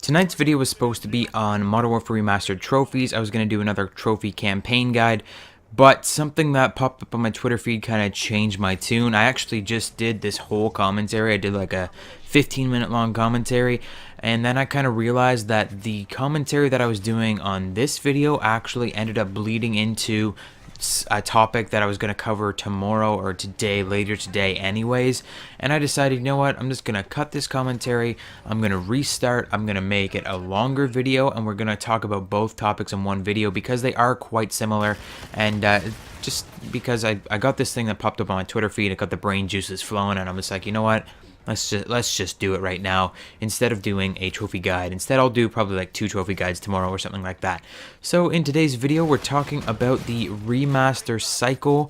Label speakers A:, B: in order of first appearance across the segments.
A: Tonight's video was supposed to be on Modern Warfare Remastered trophies. I was going to do another trophy campaign guide, but something that popped up on my Twitter feed kind of changed my tune. I actually just did this whole commentary. I did like a 15-minute long commentary, and then I kind of realized that the commentary that I was doing on this video actually ended up bleeding into a topic that I was going to cover tomorrow or today, later today anyways, and I decided, you know what, I'm just going to cut this commentary, I'm going to restart, I'm going to make it a longer video, and we're going to talk about both topics in one video because they are quite similar, and just because I got this thing that popped up on my Twitter feed, it got the brain juices flowing, and I'm just like, you know what, let's just do it right now instead of doing a trophy guide. Instead, I'll do probably like 2 trophy guides tomorrow or something like that. So in today's video, we're talking about the remaster cycle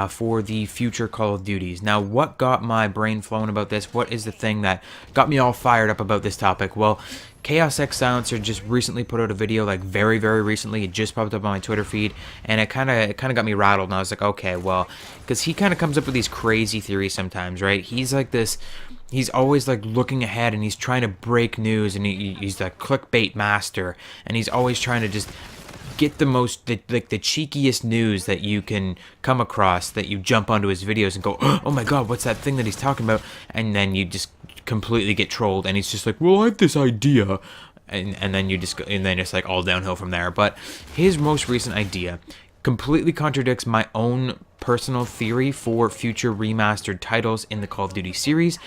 A: for the future Call of Duties. Now, what got my brain flowing about this? What is the thing that got me all fired up about this topic? Well, Chaosxsilencer just recently put out a video, like very recently. It just popped up on my Twitter feed, and it kind of got me rattled. And I was like, okay, well, because he kind of comes up with these crazy theories sometimes, right? He's like this. He's always like looking ahead, and he's trying to break news, and he's the clickbait master, and he's always trying to just get the cheekiest news that you can come across, that you jump onto his videos and go, oh my god, what's that thing that he's talking about? And then you just completely get trolled, and he's just like, well, I have this idea, and then it's like all downhill from there. But his most recent idea completely contradicts my own personal theory for future remastered titles in the Call of Duty series,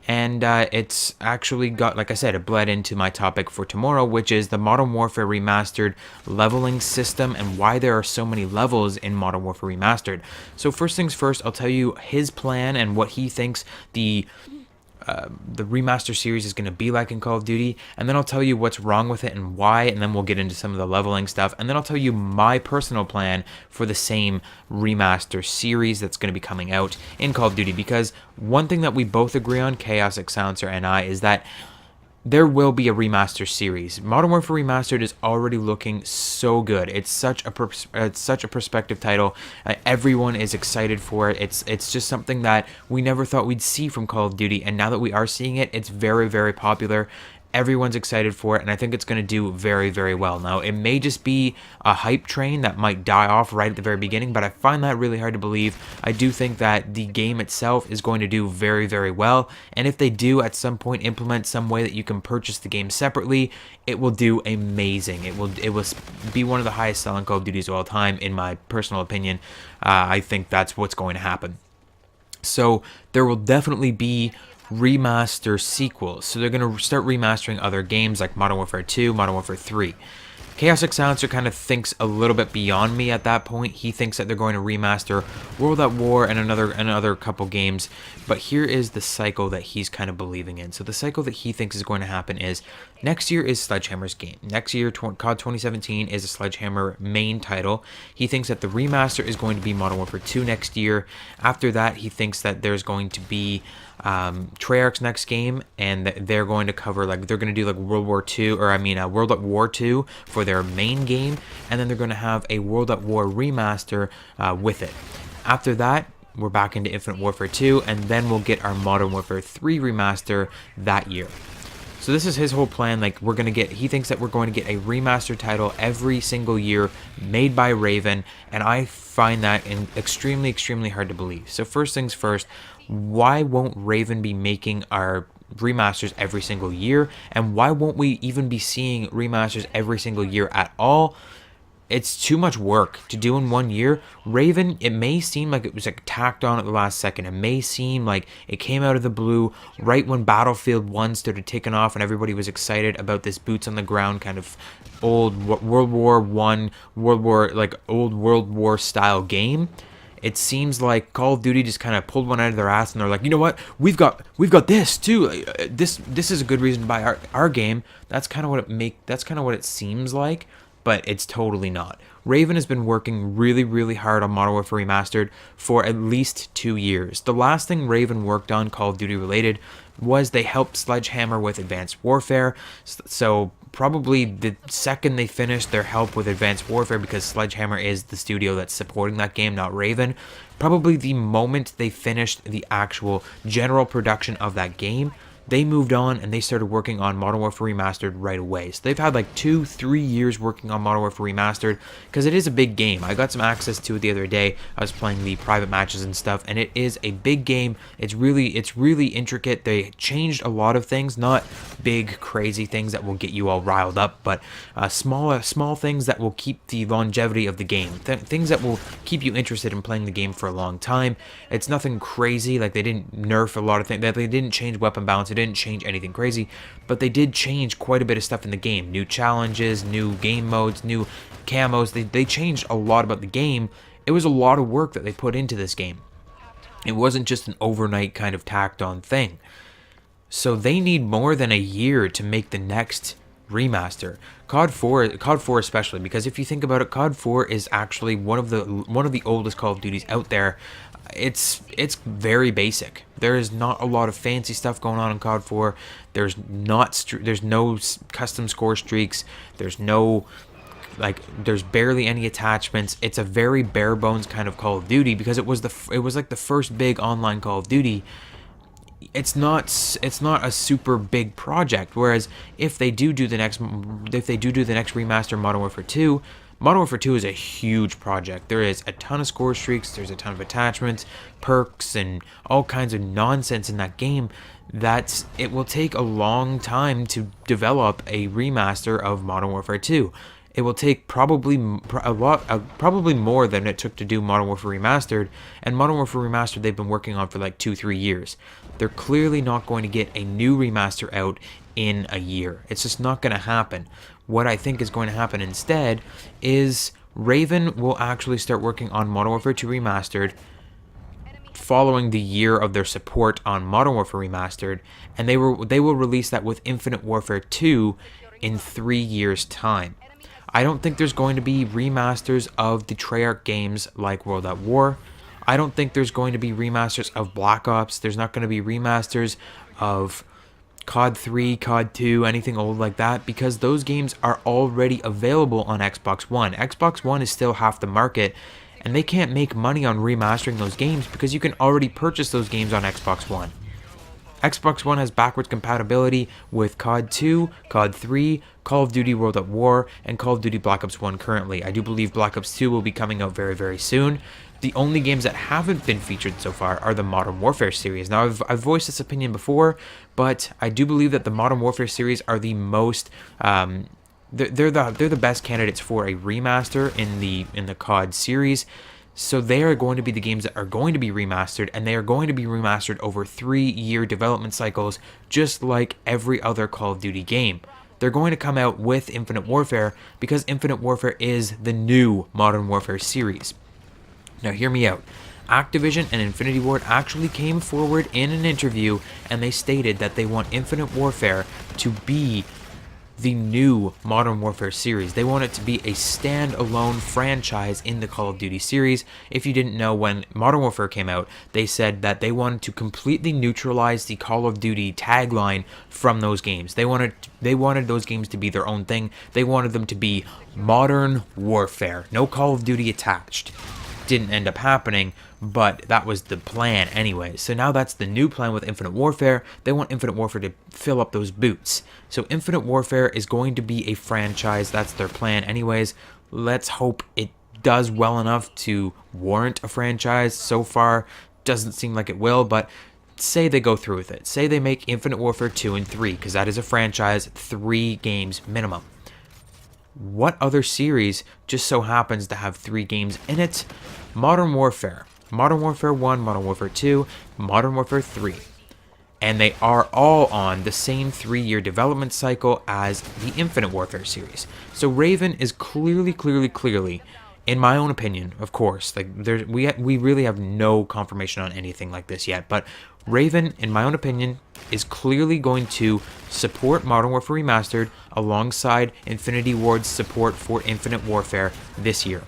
A: and it's actually got, like I said, it bled into my topic for tomorrow, which is the Modern Warfare Remastered leveling system and why there are so many levels in Modern Warfare Remastered. So first things first, I'll tell you his plan and what he thinks the remaster series is going to be like in Call of Duty, and then I'll tell you what's wrong with it and why, and then we'll get into some of the leveling stuff, and then I'll tell you my personal plan for the same remaster series that's going to be coming out in Call of Duty, because one thing that we both agree on, Chaosxsilencer and I, is that there will be a remaster series. Modern Warfare Remastered is already looking so good. It's such a prospective title. Everyone is excited for it. It's just something that we never thought we'd see from Call of Duty, and now that we are seeing it, it's very popular. Everyone's excited for it, and I think it's going to do very well. Now, it may just be a hype train that might die off right at the very beginning, but I find that really hard to believe. I do think that the game itself is going to do very well, and if they do at some point implement some way that you can purchase the game separately, it will do amazing. It will be one of the highest selling Call of Duties of all time, in my personal opinion. I think that's what's going to happen. So there will definitely be remaster sequels. So they're going to start remastering other games like Modern Warfare 2, Modern Warfare 3. Chaosxsilencer kind of thinks a little bit beyond me at that point. He thinks that they're going to remaster World at War and another couple games. But here is the cycle that he's kind of believing in. So the cycle that he thinks is going to happen is next year is Sledgehammer's game. Next year, CoD 2017 is a Sledgehammer main title. He thinks that the remaster is going to be Modern Warfare 2 next year. After that, he thinks that there's going to be Treyarch's next game, and they're going to cover, like, they're going to do like World at War 2 for their main game, and then they're going to have a World at War remaster with it. After that, we're back into Infinite Warfare 2, and then we'll get our Modern Warfare 3 remaster that year. So this is his whole plan. Like, he thinks that we're going to get a remastered title every single year made by Raven, and I find that extremely hard to believe. So first things first, why won't Raven be making our remasters every single year? And why won't we even be seeing remasters every single year at all? It's too much work to do in one year. Raven, it may seem like it was like tacked on at the last second. It may seem like it came out of the blue right when Battlefield 1 started taking off and everybody was excited about this boots on the ground kind of old World War War style game. It seems like Call of Duty just kind of pulled one out of their ass, and they're like, you know what, we've got this too. This is a good reason to buy our game. That's kind of what it seems like, but it's totally not. Raven has been working really hard on Modern Warfare Remastered for at least 2 years. The last thing Raven worked on, Call of Duty related, was they helped Sledgehammer with Advanced Warfare. So probably the second they finished their help with Advanced Warfare, because Sledgehammer is the studio that's supporting that game, not Raven, probably the moment they finished the actual general production of that game, they moved on and they started working on Modern Warfare Remastered right away. So they've had like 2-3 years working on Modern Warfare Remastered, because it is a big game. I got some access to it the other day. I was playing the private matches and stuff, and it is a big game. It's really intricate. They changed a lot of things, not big crazy things that will get you all riled up, but small things that will keep the longevity of the game, things that will keep you interested in playing the game for a long time. It's nothing crazy, like they didn't nerf a lot of things, they didn't change weapon balance, they didn't change anything crazy, but they did change quite a bit of stuff in the game. New challenges, new game modes, new camos. They changed a lot about the game. It was a lot of work that they put into this game. It wasn't just an overnight kind of tacked on thing. So they need more than a year to make the next remaster. CoD 4 especially, because if you think about it, CoD 4 is actually one of the oldest Call of Duties out there. It's very basic. There is not a lot of fancy stuff going on in CoD 4. There's no custom score streaks. There's barely any attachments. It's a very bare bones kind of Call of Duty, because it was like the first big online Call of Duty. It's not a super big project. Whereas if they do the next remaster, Modern Warfare 2, Modern Warfare 2 is a huge project. There is a ton of score streaks, there's a ton of attachments, perks, and all kinds of nonsense in that game that it will take a long time to develop a remaster of Modern Warfare 2. It will take probably more than it took to do Modern Warfare Remastered, and Modern Warfare Remastered they've been working on for like 2-3 years. They're clearly not going to get a new remaster out in a year. It's just not going to happen. What I think is going to happen instead is Raven will actually start working on Modern Warfare 2 Remastered following the year of their support on Modern Warfare Remastered, and they will release that with Infinite Warfare 2 in 3 years' time. I don't think there's going to be remasters of the Treyarch games like World at War. I don't think there's going to be remasters of Black Ops. There's not going to be remasters of CoD 3, CoD 2, anything old like that, because those games are already available on Xbox One. Xbox One is still half the market, and they can't make money on remastering those games because you can already purchase those games on Xbox One. Xbox One has backwards compatibility with CoD 2, CoD 3, Call of Duty World at War, and Call of Duty Black Ops 1 currently. I do believe Black Ops 2 will be coming out very, very soon. The only games that haven't been featured so far are the Modern Warfare series. Now, I've voiced this opinion before, but I do believe that the Modern Warfare series are the most... they're the best candidates for a remaster in the CoD series. So they are going to be the games that are going to be remastered, and they are going to be remastered over 3-year development cycles, just like every other Call of Duty game. They're going to come out with Infinite Warfare because Infinite Warfare is the new Modern Warfare series. Now hear me out. Activision and Infinity Ward actually came forward in an interview, and they stated that they want Infinite Warfare to be the new Modern Warfare series. They want it to be a standalone franchise in the Call of Duty series. If you didn't know, when Modern Warfare came out, they said that they wanted to completely neutralize the Call of Duty tagline from those games. They wanted those games to be their own thing. They wanted them to be Modern Warfare, no Call of Duty attached. Didn't end up happening, but that was the plan anyway. So now that's the new plan with Infinite Warfare. They want Infinite Warfare to fill up those boots. So Infinite Warfare is going to be a franchise. That's their plan anyways. Let's hope it does well enough to warrant a franchise. So far, doesn't seem like it will, but say they go through with it. Say they make Infinite Warfare 2 and 3, because that is a franchise, 3 games minimum. What other series just so happens to have 3 games in it? Modern Warfare. Modern Warfare 1, Modern Warfare 2, Modern Warfare 3. And they are all on the same 3-year development cycle as the Infinite Warfare series. So Raven is clearly, in my own opinion, of course, like we really have no confirmation on anything like this yet, but Raven, in my own opinion, is clearly going to support Modern Warfare Remastered alongside Infinity Ward's support for Infinite Warfare this year.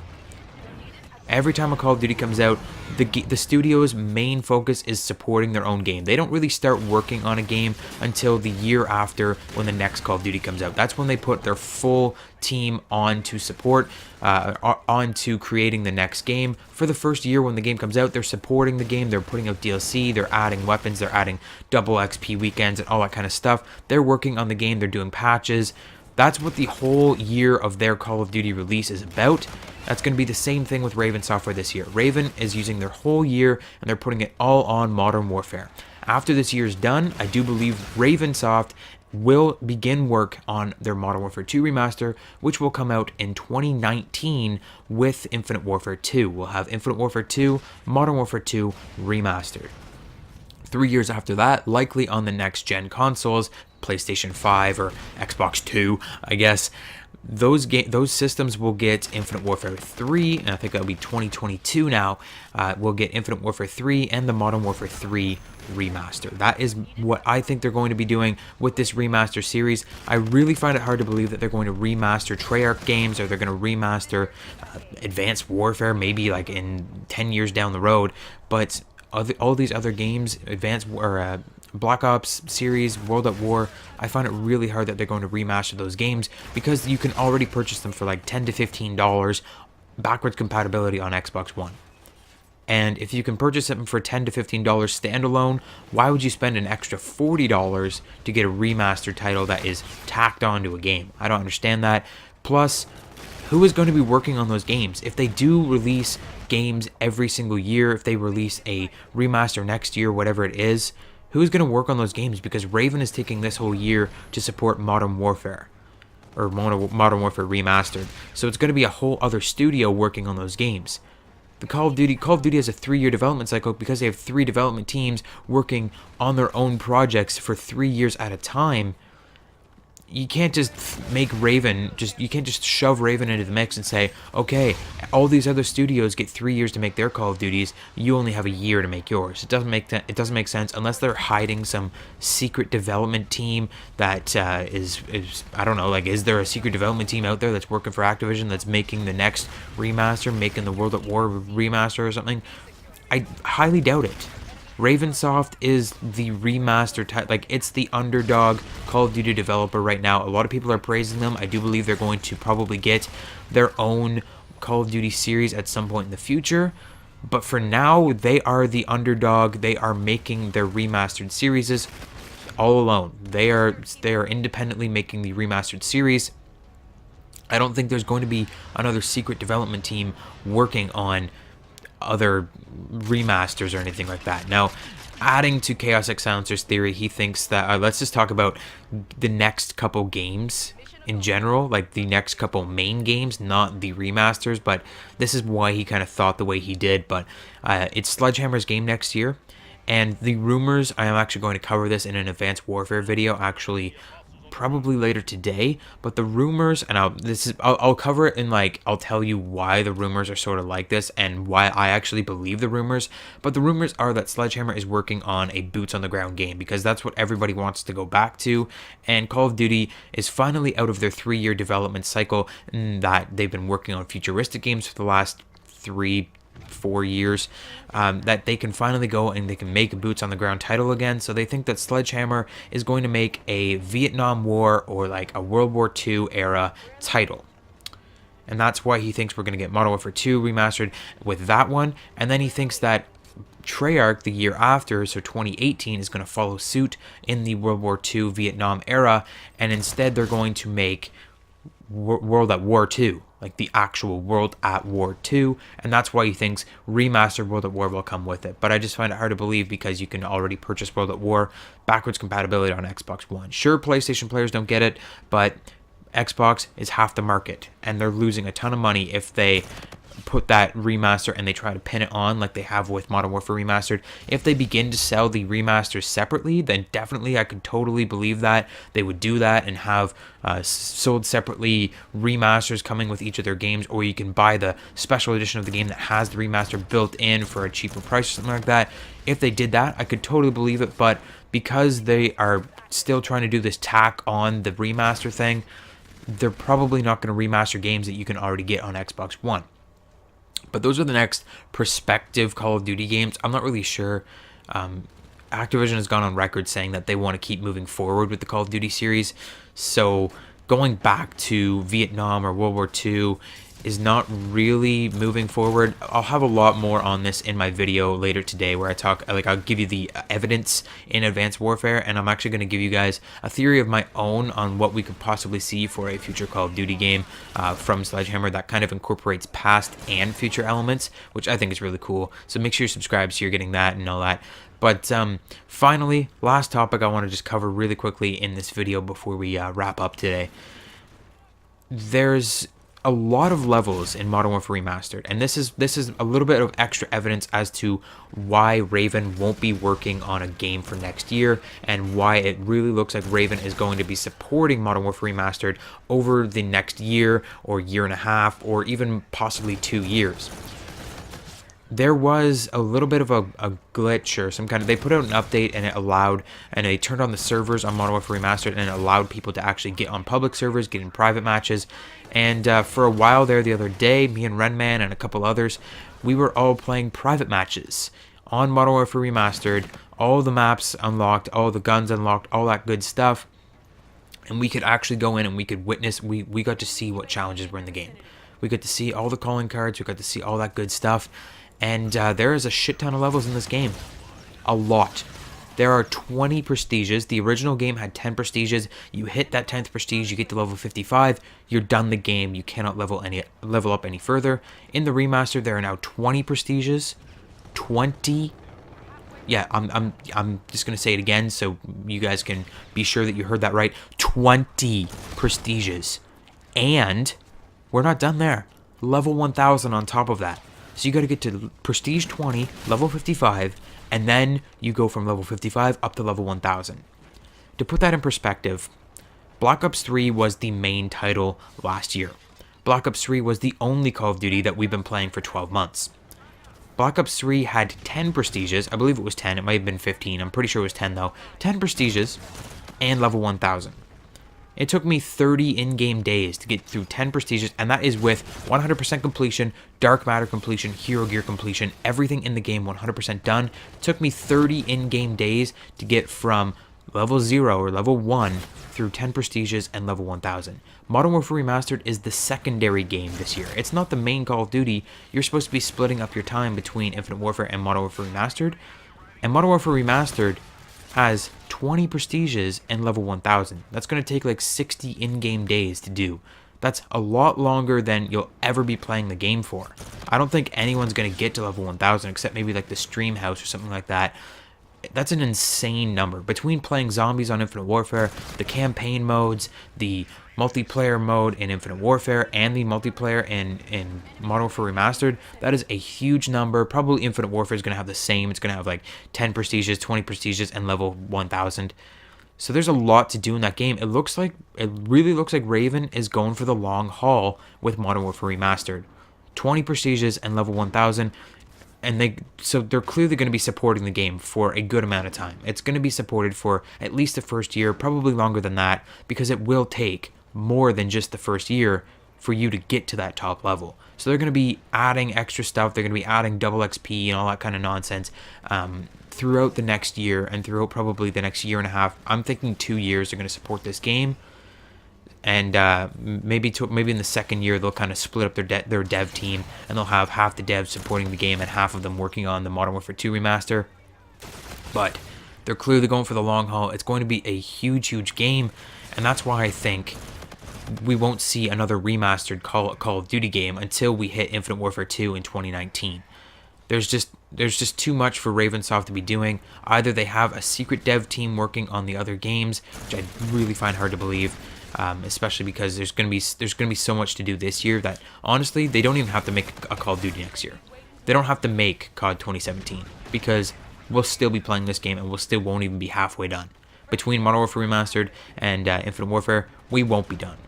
A: Every time a Call of Duty comes out, the studio's main focus is supporting their own game. They don't really start working on a game until the year after, when the next Call of Duty comes out. That's when they put their full team on to support, on to creating the next game. For the first year when the game comes out, they're supporting the game, they're putting out DLC, they're adding weapons, they're adding double XP weekends and all that kind of stuff. They're working on the game, they're doing patches. That's what the whole year of their Call of Duty release is about. That's going to be the same thing with Raven Software this year. Raven is using their whole year and they're putting it all on Modern Warfare. After this year's done, I do believe Ravensoft will begin work on their Modern Warfare 2 remaster, which will come out in 2019 with Infinite Warfare 2. We'll have Infinite Warfare 2, Modern Warfare 2 remastered. 3 years after that, likely on the next gen consoles, PlayStation 5 or Xbox 2, I guess, those systems will get Infinite Warfare 3, and I think that'll be 2022 now. We'll get Infinite Warfare 3 and the Modern Warfare 3 remaster. That is what I think they're going to be doing with this remaster series. I really find it hard to believe that they're going to remaster Treyarch games, or they're going to remaster Advanced Warfare maybe like in 10 years down the road, but all these other games, Black Ops series, World at War, I find it really hard that they're going to remaster those games, because you can already purchase them for like $10 to $15 backwards compatibility on Xbox One. And if you can purchase them for $10 to $15 standalone, why would you spend an extra $40 to get a remastered title that is tacked onto a game? I don't understand that. Plus, who is going to be working on those games? If they do release games every single year, if they release a remaster next year, whatever it is, who's going to work on those games? Because Raven is taking this whole year to support Modern Warfare, or Modern Warfare Remastered. So it's going to be a whole other studio working on those games. The Call of Duty has a 3-year development cycle because they have 3 development teams working on their own projects for 3 years at a time. You can't just make Raven, you can't just shove Raven into the mix and say, okay, all these other studios get 3 years to make their Call of Duties, you only have a year to make yours. It doesn't make sense unless they're hiding some secret development team that is I don't know, like, is there a secret development team out there that's working for Activision that's making the next remaster, making the World at War remaster or something? I highly doubt it. Ravensoft is the remaster like, it's the underdog Call of Duty developer right now. A lot of people are praising them. I do believe they're going to probably get their own Call of Duty series at some point in the future. But for now, they are the underdog. They are making their remastered series all alone. They are independently making the remastered series. I don't think there's going to be another secret development team working on other remasters or anything like that. Now, adding to Chaosxsilencer's theory, he thinks that let's just talk about the next couple games in general, like the next couple main games, not the remasters, but this is why he kind of thought the way he did. But it's Sledgehammer's game next year, and the rumors, I am actually going to cover this in an Advanced Warfare video, actually probably later today, but the rumors, and I'll cover it in, like, I'll tell you why the rumors are sort of like this and why I actually believe the rumors. But the rumors are that Sledgehammer is working on a boots on the ground game, because that's what everybody wants to go back to, and Call of Duty is finally out of their 3-year development cycle that they've been working on futuristic games for the last 3-4 years, that they can finally go and they can make a boots on the ground title again. So they think that Sledgehammer is going to make a Vietnam War or like a World War II era title. And that's why he thinks we're going to get Modern Warfare 2 remastered with that one. And then he thinks that Treyarch the year after, so 2018, is going to follow suit in the World War II Vietnam era, and instead they're going to make World at War 2, like the actual World at War 2, and that's why he thinks remastered World at War will come with it. But I just find it hard to believe, because you can already purchase World at War backwards compatibility on Xbox One. Sure, PlayStation players don't get it, but Xbox is half the market, and they're losing a ton of money if they put that remaster and they try to pin it on like they have with Modern Warfare Remastered. If they begin to sell the remasters separately, then definitely I could totally believe that they would do that and have sold separately remasters coming with each of their games, or you can buy the special edition of the game that has the remaster built in for a cheaper price or something like that. If they did that, I could totally believe it, but because they are still trying to do this tack on the remaster thing, they're probably not going to remaster games that you can already get on Xbox One. But those are the next prospective Call of Duty games. I'm not really sure. Activision has gone on record saying that they want to keep moving forward with the Call of Duty series. So going back to Vietnam or World War II is not really moving forward. I'll have a lot more on this in my video later today where I talk, like, I'll give you the evidence in Advanced Warfare, and I'm actually going to give you guys a theory of my own on what we could possibly see for a future Call of Duty game from Sledgehammer that kind of incorporates past and future elements, which I think is really cool. So make sure you subscribe so you're getting that and all that. But finally, last topic I want to just cover really quickly in this video before we wrap up today. There's a lot of levels in Modern Warfare Remastered, and this is a little bit of extra evidence as to why Raven won't be working on a game for next year, and why it really looks like Raven is going to be supporting Modern Warfare Remastered over the next year or year and a half, or even possibly 2 years. There was a little bit of a glitch or some kind of, they put out an update and it allowed, and they turned on the servers on Modern Warfare Remastered and it allowed people to actually get on public servers, get in private matches. And for a while there the other day, me and Renman and a couple others, we were all playing private matches on Modern Warfare Remastered, all the maps unlocked, all the guns unlocked, all that good stuff. And we could actually go in and we could witness, we got to see what challenges were in the game. We got to see all the calling cards, we got to see all that good stuff. And there is a shit ton of levels in this game. A lot. There are 20 prestiges. The original game had 10 prestiges. You hit that 10th prestige, you get to level 55, you're done the game. You cannot level up any further. In the remaster, there are now 20 prestiges. 20. Yeah, I'm just gonna say it again so you guys can be sure that you heard that right. 20 prestiges. And we're not done there. Level 1000 on top of that. So you got to get to Prestige 20, level 55, and then you go from level 55 up to level 1000. To put that in perspective, Black Ops 3 was the main title last year. Black Ops 3 was the only Call of Duty that we've been playing for 12 months. Black Ops 3 had 10 prestiges. I believe it was 10. It might have been 15. I'm pretty sure it was 10 though. 10 prestiges and level 1000. It took me 30 in-game days to get through 10 prestiges, and that is with 100% completion, dark matter completion, hero gear completion, everything in the game 100% done. It took me 30 in-game days to get from level 0 or level 1 through 10 prestiges and level 1000. Modern Warfare Remastered is the secondary game this year. It's not the main Call of Duty. You're supposed to be splitting up your time between Infinite Warfare and Modern Warfare Remastered, and Modern Warfare Remastered has 20 prestiges and level 1000. That's going to take like 60 in-game days to do. That's a lot longer than you'll ever be playing the game for. I don't think anyone's going to get to level 1000 except maybe like the Stream House or something like that. That's an insane number. Between playing zombies on Infinite Warfare, the campaign modes, the multiplayer mode in Infinite Warfare, and the multiplayer in Modern Warfare Remastered, that is a huge number. Probably Infinite Warfare is going to have the same. It's going to have like 10 prestiges, 20 prestiges, and level 1000. So there's a lot to do in that game. It really looks like Raven is going for the long haul with Modern Warfare Remastered. 20 prestiges and level 1000. And they're clearly going to be supporting the game for a good amount of time. It's going to be supported for at least the first year, probably longer than that, because it will take more than just the first year for you to get to that top level. So they're going to be adding extra stuff. They're going to be adding double XP and all that kind of nonsense throughout the next year and throughout probably the next year and a half. I'm thinking 2 years they're going to support this game. And maybe in the second year they'll kind of split up their dev team, and they'll have half the devs supporting the game and half of them working on the Modern Warfare 2 remaster. But they're clearly going for the long haul. It's going to be a huge game, and that's why I think we won't see another remastered Call of Duty game until we hit Infinite Warfare 2 in 2019. There's just too much for Ravensoft to be doing. Either they have a secret dev team working on the other games, which I really find hard to believe. Especially because there's gonna be so much to do this year that honestly they don't even have to make a Call of Duty next year. They don't have to make COD 2017 because we'll still be playing this game and won't even be halfway done. Between Modern Warfare Remastered and Infinite Warfare, we won't be done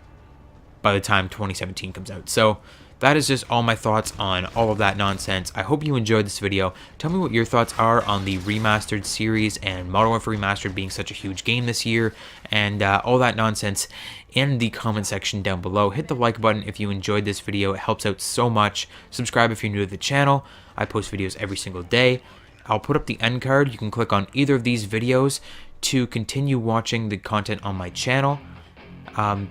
A: by the time 2017 comes out. So that is just all my thoughts on all of that nonsense. I hope you enjoyed this video. Tell me what your thoughts are on the Remastered series and Modern Warfare Remastered being such a huge game this year, and all that nonsense in the comment section down below. Hit the like button if you enjoyed this video. It helps out so much. Subscribe if you're new to the channel. I post videos every single day. I'll put up the end card. You can click on either of these videos to continue watching the content on my channel.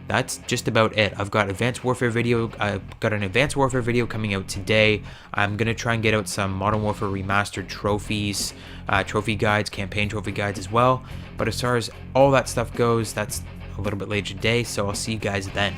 A: That's just about it. I've got an Advanced Warfare video coming out today. I'm gonna try and get out some Modern Warfare Remastered trophies, trophy guides, campaign trophy guides as well. But as far as all that stuff goes, that's a little bit later today, so I'll see you guys then.